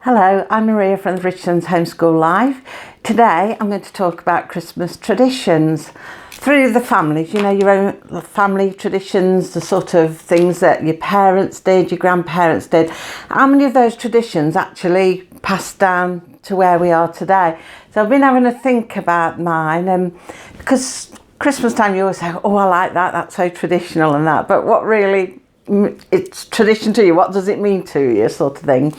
Hello, I'm Maria from the Richlands Homeschool Live. Today I'm going to talk about Christmas traditions through the families, your own family traditions, the sort of things that your parents did, your grandparents did. How many of those traditions actually passed down to where we are today? So I've been having a think about mine, because Christmas time you always say, oh, I like that, that's so traditional and that, but what really, it's tradition to you, what does it mean to you, sort of thing.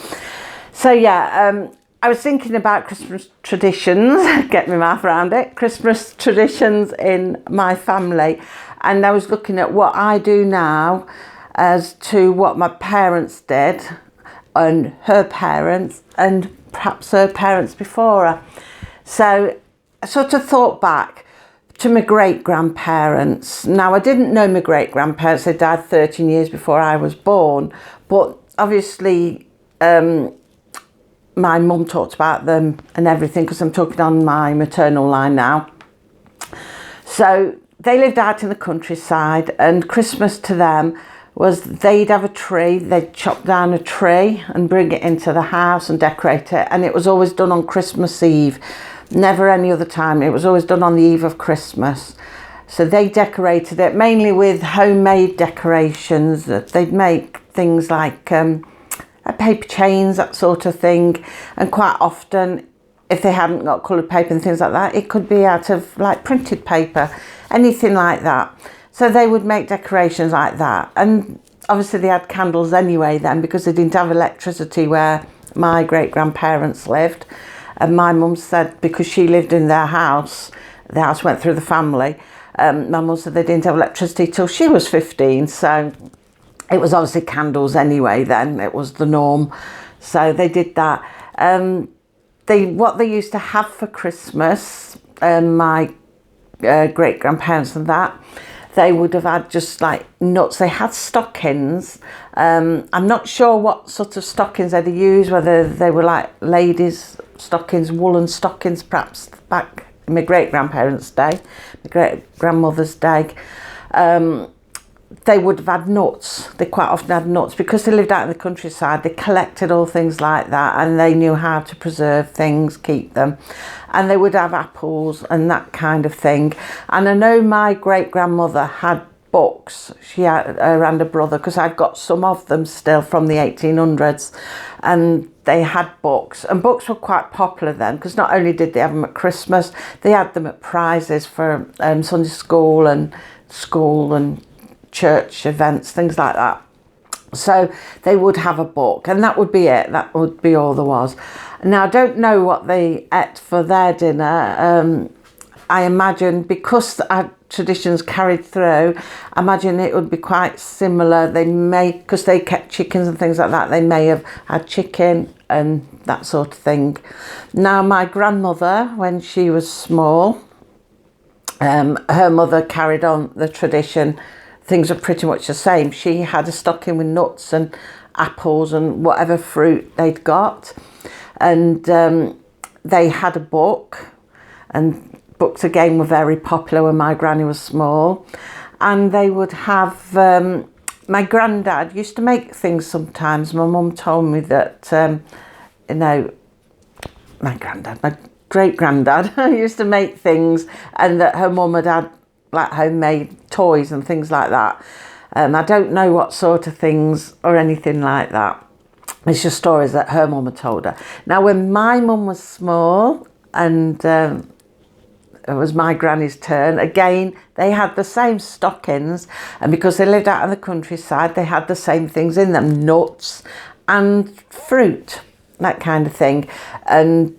So yeah, I was thinking about Christmas traditions, get my mouth around it, Christmas traditions in my family. And I was looking at what I do now as to what my parents did and her parents and perhaps her parents before her. So I sort of thought back to my great-grandparents. Now, I didn't know my great-grandparents. They died 13 years before I was born. But obviously, my mum talked about them and everything, because I'm talking on my maternal line now. So they lived out in the countryside, and Christmas to them was they'd have a tree, they'd chop down a tree and bring it into the house and decorate it. And it was always done on Christmas Eve, never any other time. It was always done on the eve of Christmas. So they decorated it mainly with homemade decorations. They'd make things like paper chains, that sort of thing, and quite often if they hadn't got coloured paper and things like that, it could be out of like printed paper, anything like that. So they would make decorations like that, and obviously they had candles anyway then, because they didn't have electricity where my great-grandparents lived. And my mum said, because she lived in their house, the house went through the family, my mum said they didn't have electricity till she was 15, so it was obviously candles anyway then, it was the norm. So they did that. What they used to have for Christmas, my great-grandparents and that, they would have had just like nuts. They had stockings. I'm not sure what sort of stockings they'd used, whether they were like ladies' stockings, woolen stockings perhaps, back in my great-grandparents' day, my great-grandmother's day. They would have had nuts. They quite often had nuts because they lived out in the countryside. They collected all things like that, and they knew how to preserve things, keep them. And they would have apples and that kind of thing. And I know my great-grandmother had books. She had her and a brother, because I've got some of them still from the 1800s. And they had books. And books were quite popular then, because not only did they have them at Christmas, they had them at prizes for Sunday school and church events, things like that. So they would have a book, and that would be it. That would be all there was. Now, I don't know what they ate for their dinner. I imagine, because our traditions carried through, I imagine it would be quite similar. They may, because they kept chickens and things like that, they may have had chicken and that sort of thing. Now, my grandmother, when she was small, her mother carried on the tradition. Things are pretty much the same. She had a stocking with nuts and apples and whatever fruit they'd got. And they had a book. And books again were very popular when my granny was small. And they would have, my granddad used to make things sometimes. My mum told me that, my great-granddad used to make things, and that her mum had like homemade toys and things like that. I don't know what sort of things or anything like that. It's just stories that her mum had told her. Now, when my mum was small and it was my granny's turn, again, they had the same stockings, and because they lived out in the countryside, they had the same things in them, nuts and fruit, that kind of thing. And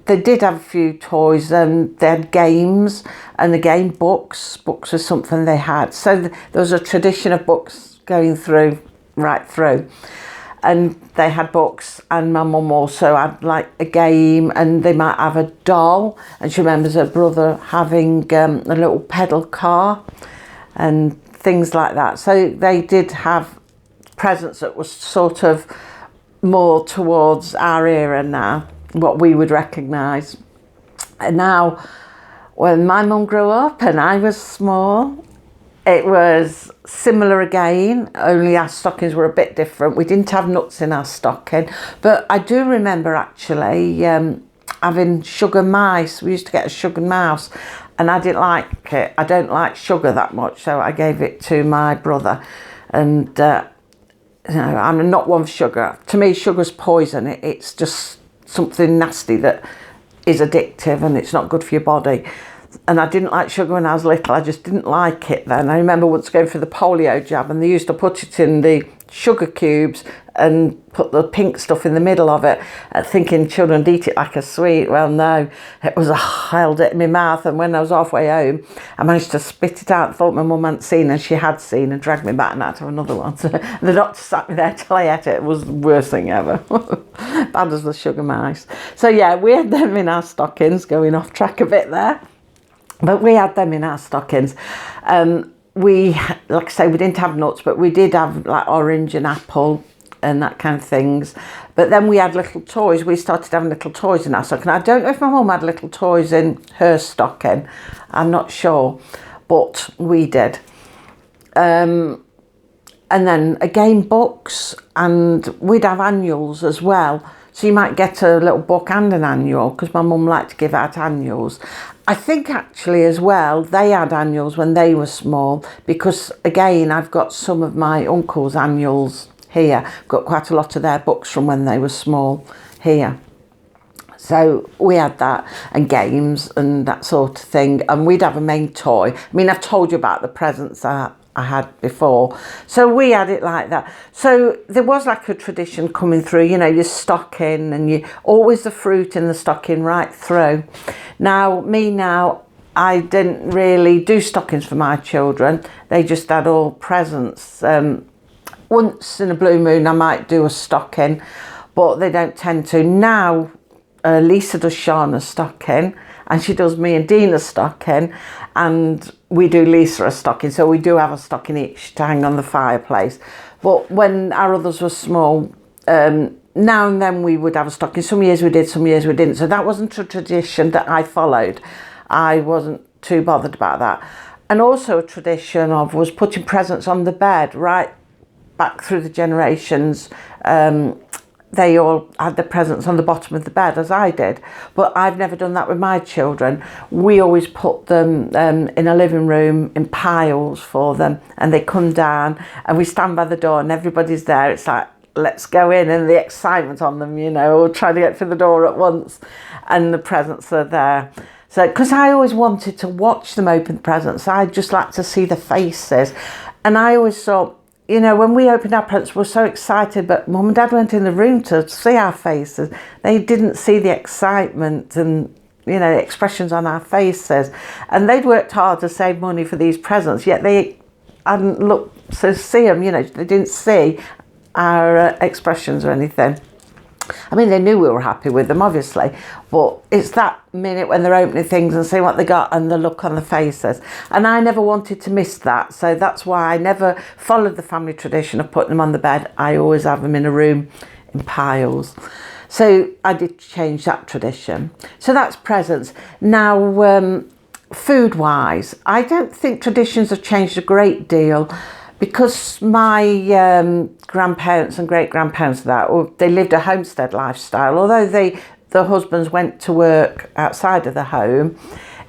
they did have a few toys, and they had games, and again books. Books was something they had. So there was a tradition of books going through, right through. And they had books, and my mum also had like a game, and they might have a doll, and she remembers her brother having a little pedal car and things like that. So they did have presents that was sort of more towards our era now, what we would recognise. And now, when my mum grew up and I was small, It was similar again, only our stockings were a bit different. We didn't have nuts in our stocking, but I do remember actually having sugar mice. We used to get a sugar mouse, and I didn't like it. I don't like sugar that much, so I gave it to my brother. And you know, I'm not one for sugar. To me, sugar's poison. It's just something nasty that is addictive, and it's not good for your body. And I didn't like sugar when I was little. I just didn't like it then. I remember once going for the polio jab, and they used to put it in the sugar cubes and put the pink stuff in the middle of it, thinking children would eat it like a sweet. Well, no, it was, I held it in my mouth, and when I was halfway home, I managed to spit it out. Thought my mum hadn't seen, and she had seen, and dragged me back and had to have another one. So the doctor sat me there till I ate it. It was the worst thing ever. Bad as the sugar mice. So yeah, we had them in our stockings, going off track a bit there. But we had them in our stockings. We, like I say, we didn't have nuts, but we did have like orange and apple and that kind of things. But then we had little toys. We started having little toys in our stocking. I don't know if my mum had little toys in her stocking. I'm not sure, but we did. And then again, books, and we'd have annuals as well. So you might get a little book and an annual, because my mum liked to give out annuals. I think actually as well, they had annuals when they were small, because again, I've got some of my uncle's annuals here. Got quite a lot of their books from when they were small here. So we had that, and games and that sort of thing. And we'd have a main toy. I mean, I've told you about the presents I had before. So we had it like that. So there was like a tradition coming through, you know, your stocking, and you always the fruit in the stocking right through. Now, I didn't really do stockings for my children. They just had all presents. Once in a blue moon, I might do a stocking, but they don't tend to. Now, Lisa does Shana's stocking, and she does me and Dina's stocking, and we do Lisa a stocking. So we do have a stocking each to hang on the fireplace. But when our others were small, now and then we would have a stocking. Some years we did, some years we didn't. So that wasn't a tradition that I followed. I wasn't too bothered about that. And also a tradition of was putting presents on the bed right back through the generations. They all had the presents on the bottom of the bed, as I did. But I've never done that with my children. We always put them in a living room in piles for them, and they come down, and we stand by the door, and everybody's there. It's like, let's go in, and the excitement on them, you know, or try to get through the door at once, and the presents are there. So, because I always wanted to watch them open the presents, I'd just like to see the faces. And I always thought, you know, when we opened our presents, we were so excited, but Mum and Dad went in the room to see our faces. They didn't see the excitement and, you know, expressions on our faces. And they'd worked hard to save money for these presents, yet they hadn't looked to see them, you know, they didn't see our expressions or anything. I mean, they knew we were happy with them, obviously, but it's that minute when they're opening things and seeing what they got and the look on the faces. And I never wanted to miss that, so that's why I never followed the family tradition of putting them on the bed. I always have them in a room in piles. So I did change that tradition. So that's presents. Now, food-wise, I don't think traditions have changed a great deal, because my grandparents and great-grandparents, they lived a homestead lifestyle. Although the husbands went to work outside of the home,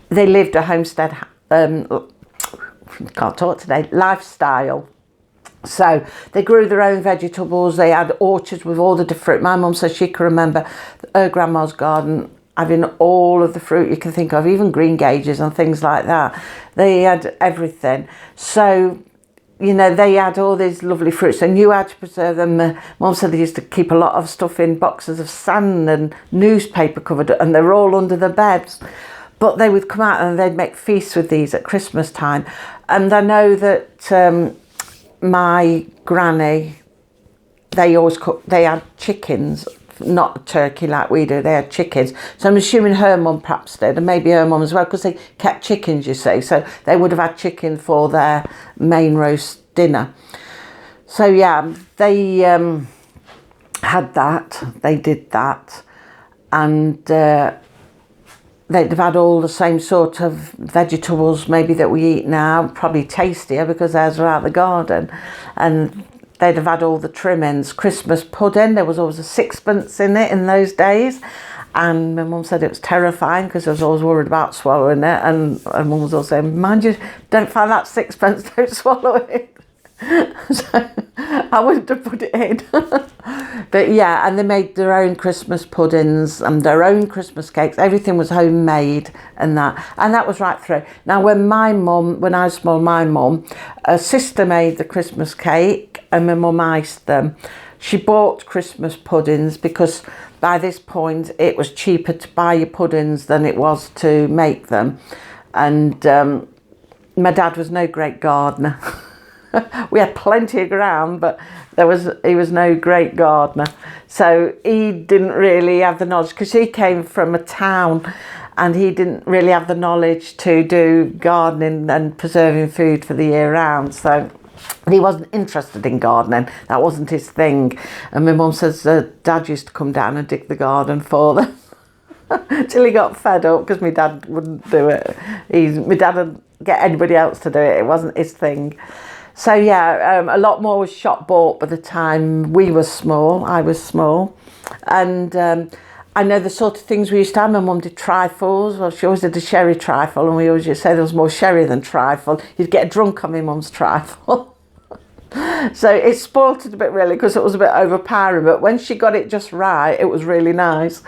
they lived a homestead, can't talk today, lifestyle. So they grew their own vegetables. They had orchards with all the different, my mum says she can remember her grandma's garden having all of the fruit you can think of, even green gages and things like that. They had everything. So, you know, they had all these lovely fruits, and you had to preserve them. Mum said they used to keep a lot of stuff in boxes of sand and newspaper covered, and they were all under the beds. But they would come out and they'd make feasts with these at Christmas time. And I know that my granny, they always cooked, they had chickens, not turkey like we do, they had chickens. So I'm assuming her mum perhaps did, and maybe her mum as well, because they kept chickens, you see. So they would have had chicken for their main roast dinner. So yeah, they had that, they did that. And they'd have had all the same sort of vegetables maybe that we eat now, probably tastier because theirs are out of the garden. And they'd have had all the trimmings. Christmas pudding, there was always a sixpence in it in those days. And my mum said it was terrifying because I was always worried about swallowing it. And my mum was always saying, mind you, don't find that sixpence, don't swallow it. So I wouldn't have put it in. But yeah, and they made their own Christmas puddings and their own Christmas cakes. Everything was homemade and that was right through. Now when I was small, my mum, a sister made the Christmas cake and my mum iced them. She bought Christmas puddings because by this point it was cheaper to buy your puddings than it was to make them. And my dad was no great gardener. We had plenty of ground, but he was no great gardener. So he didn't really have the knowledge because he came from a town and he didn't really have the knowledge to do gardening and preserving food for the year round. So he wasn't interested in gardening. That wasn't his thing. And my mum says Dad used to come down and dig the garden for them till he got fed up because my dad wouldn't do it. My dad would get anybody else to do it. It wasn't his thing. So yeah, a lot more was shop bought by the time we were small. I was small. And I know the sort of things we used to have. My mum did trifles. Well, she always did a sherry trifle, and we always used to say there was more sherry than trifle. You'd get drunk on my mum's trifle. So it spoilt it a bit really because it was a bit overpowering. But when she got it just right, it was really nice.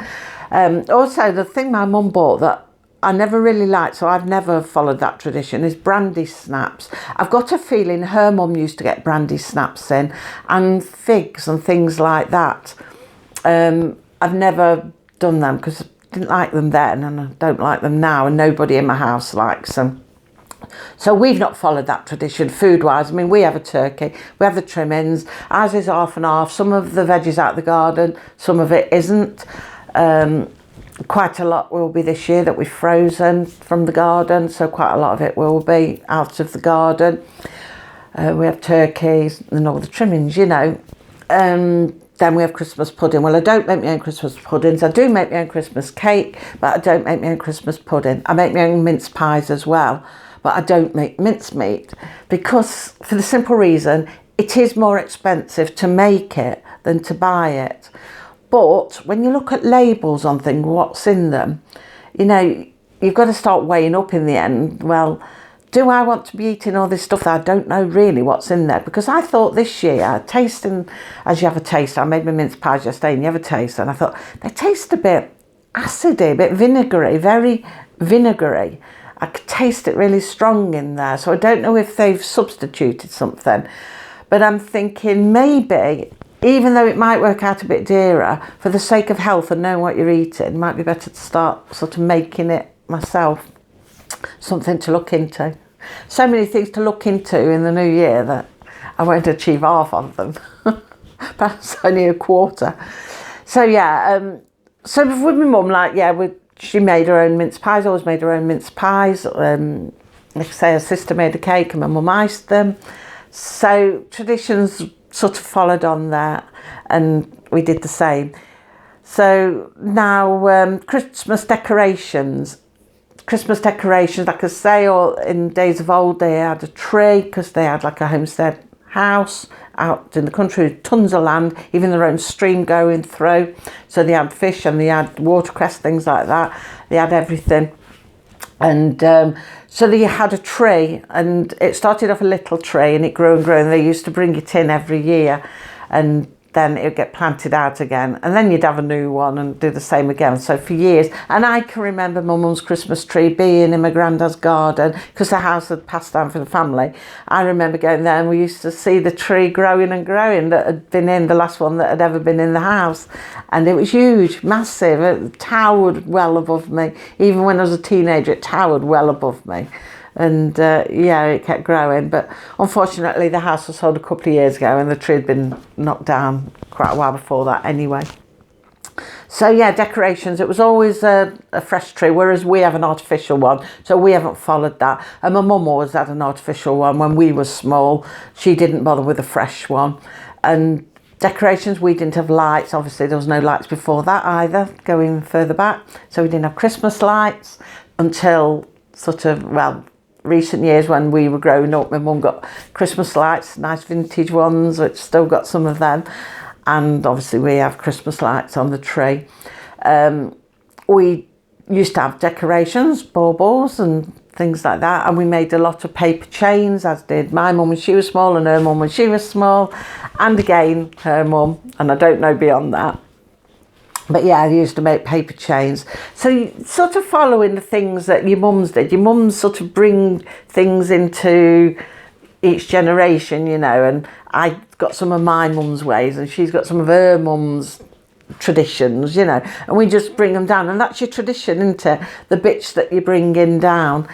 Also, the thing my mum bought that I never really liked, so I've never followed that tradition, is brandy snaps. I've got a feeling her mum used to get brandy snaps in and figs and things like that. I've never done them because I didn't like them then and I don't like them now, and nobody in my house likes them. So we've not followed that tradition food-wise. I mean, we have a turkey, we have the trimmings, ours is half and half. Some of the veggies out of the garden, some of it isn't. Quite a lot will be this year that we've frozen from the garden, so quite a lot of it will be out of the garden. We have turkeys and all the trimmings, you know. Then we have Christmas pudding. Well, I don't make my own Christmas puddings. I do make my own Christmas cake, but I don't make my own Christmas pudding. I make my own mince pies as well, but I don't make mincemeat because, for the simple reason, it is more expensive to make it than to buy it. But when you look at labels on things, what's in them, you know, you've got to start weighing up in the end. Well, do I want to be eating all this stuff that I don't know really what's in there? Because I thought this year, tasting, as you have a taste, I made my mince pies yesterday and you have a taste, and I thought they taste a bit acidy, a bit vinegary, very vinegary. I could taste it really strong in there. So I don't know if they've substituted something. But I'm thinking maybe, even though it might work out a bit dearer, for the sake of health and knowing what you're eating, it might be better to start sort of making it myself. Something to look into. So many things to look into in the new year that I won't achieve half of them. Perhaps only a quarter. So yeah, so with my mum, like, yeah, she made her own mince pies, always made her own mince pies. Like I say, her sister made a cake and my mum iced them. So traditions sort of followed on there, and we did the same. So now Christmas decorations, like I say, or in days of old, they had a tree because they had like a homestead house out in the country, tons of land, even their own stream going through. So they had fish and they had watercress, things like that. They had everything. And so they had a tree, and it started off a little tree and it grew and grew, and they used to bring it in every year, and then it would get planted out again, and then you'd have a new one and do the same again. So for years, and I can remember my mum's Christmas tree being in my granddad's garden because the house had passed down for the family. I remember going there and we used to see the tree growing and growing that had been in, the last one that had ever been in the house, and it was huge, massive. It towered well above me. Even when I was a teenager, it towered well above me. And yeah, it kept growing, but unfortunately the house was sold a couple of years ago and the tree had been knocked down quite a while before that anyway. So yeah, decorations, it was always a fresh tree, whereas we have an artificial one, so we haven't followed that. And my mum always had an artificial one when we were small. She didn't bother with a fresh one. And Decorations, we didn't have lights. Obviously, there was no lights before that either, going further back. So we didn't have Christmas lights until sort of, well, recent years when we were growing up. My mum got Christmas lights, nice vintage ones, which still got some of them. And obviously we have Christmas lights on the tree. We used to have decorations, baubles and things like that, and we made a lot of paper chains, as did my mum when she was small and her mum when she was small, and again her mum, and I don't know beyond that. But yeah, I used to make paper chains. So you sort of following the things that your mums did. Your mums sort of bring things into each generation, you know, and I got some of my mum's ways and she's got some of her mum's traditions, you know, and we just bring them down, and that's your tradition, isn't it? The bits that you bring in down.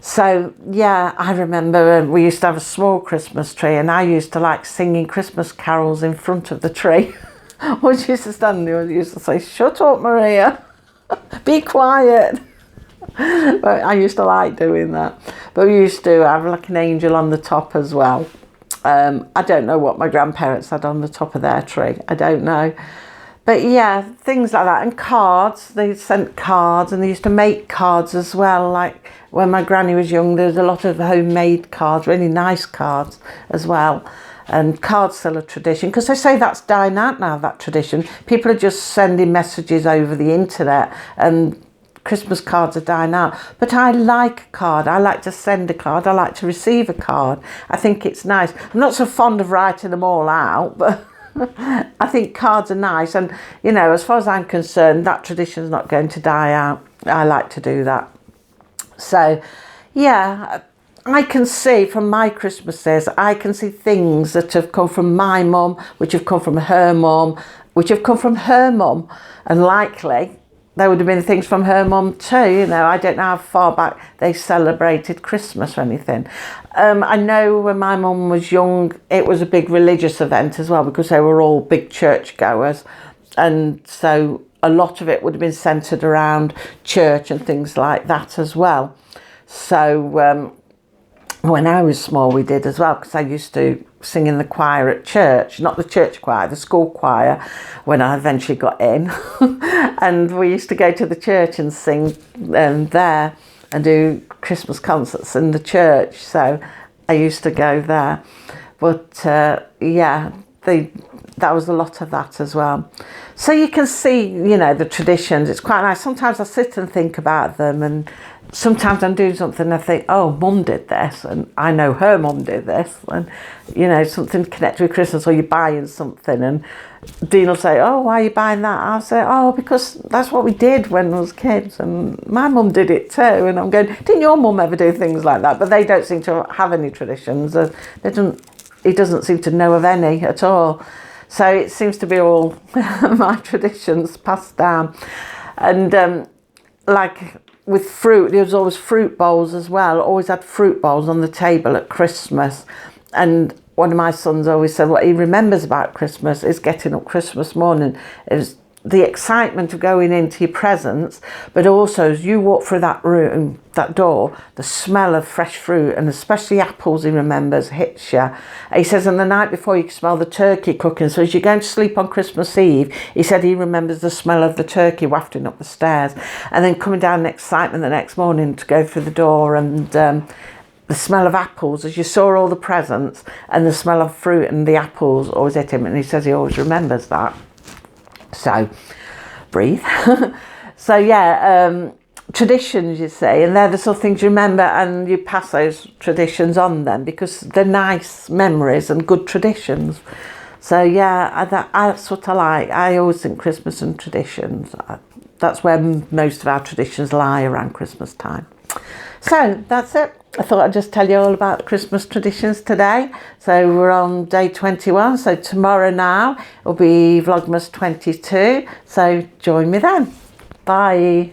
So yeah, I remember we used to have a small Christmas tree, and I used to like singing Christmas carols in front of the tree. Once used to stand there and used to say, "Shut up, Maria, be quiet." But I used to like doing that. But we used to have like an angel on the top as well. I don't know what my grandparents had on the top of their tree. I don't know. But yeah, things like that. And cards, they sent cards, and they used to make cards as well. Like when my granny was young, there was a lot of homemade cards, really nice cards as well. And cards still a tradition, because they say that's dying out now, that tradition. People are just sending messages over the internet, and Christmas cards are dying out. But I like a card. I like to send a card. I like to receive a card. I think it's nice. I'm not so fond of writing them all out, but I think cards are nice, and you know, as far as I'm concerned, that tradition's not going to die out. I like to do that. So yeah, I can see from my Christmases, I can see things that have come from my mum, which have come from her mum, which have come from her mum, and likely there would have been things from her mum too. You know, I don't know how far back they celebrated Christmas or anything. I know when my mum was young, it was a big religious event as well, because they were all big church goers. And so a lot of it would have been centred around church and things like that as well. So when I was small, we did as well, because I used to sing in the choir at church, not the church choir, the school choir, when I eventually got in. And we used to go to the church and sing there and do Christmas concerts in the church. So I used to go there. But yeah, that was a lot of that as well. So you can see, you know, the traditions. It's quite nice. Sometimes I sit and think about them, and sometimes I'm doing something and I think, oh, mum did this, and I know her mum did this, and you know, something connected with Christmas, or you're buying something and Dean will say, oh, why are you buying that? I'll say, oh, because that's what we did when we was kids, and my mum did it too. And I'm going, didn't your mum ever do things like that? But they don't seem to have any traditions. He doesn't seem to know of any at all. So it seems to be all my traditions passed down. And like with fruit, there was always fruit bowls as well. Always had fruit bowls on the table at Christmas. And one of my sons always said what he remembers about Christmas is getting up Christmas morning. It was the excitement of going into your presents, but also as you walk through that room, that door, the smell of fresh fruit, and especially apples, he remembers, hits you. He says, and the night before you can smell the turkey cooking. So as you're going to sleep on Christmas Eve, he said he remembers the smell of the turkey wafting up the stairs, and then coming down in excitement the next morning to go through the door, and the smell of apples as you saw all the presents, and the smell of fruit and the apples always hit him, and he says he always remembers that. So breathe. So yeah, traditions, you see, and they're the sort of things you remember, and you pass those traditions on then, because they're nice memories and good traditions. So yeah, that's what I like. I always think Christmas and traditions, that's where most of our traditions lie, around Christmas time. So that's it. I thought I'd just tell you all about Christmas traditions today. So we're on day 21. So tomorrow now will be Vlogmas 22. So join me then. Bye.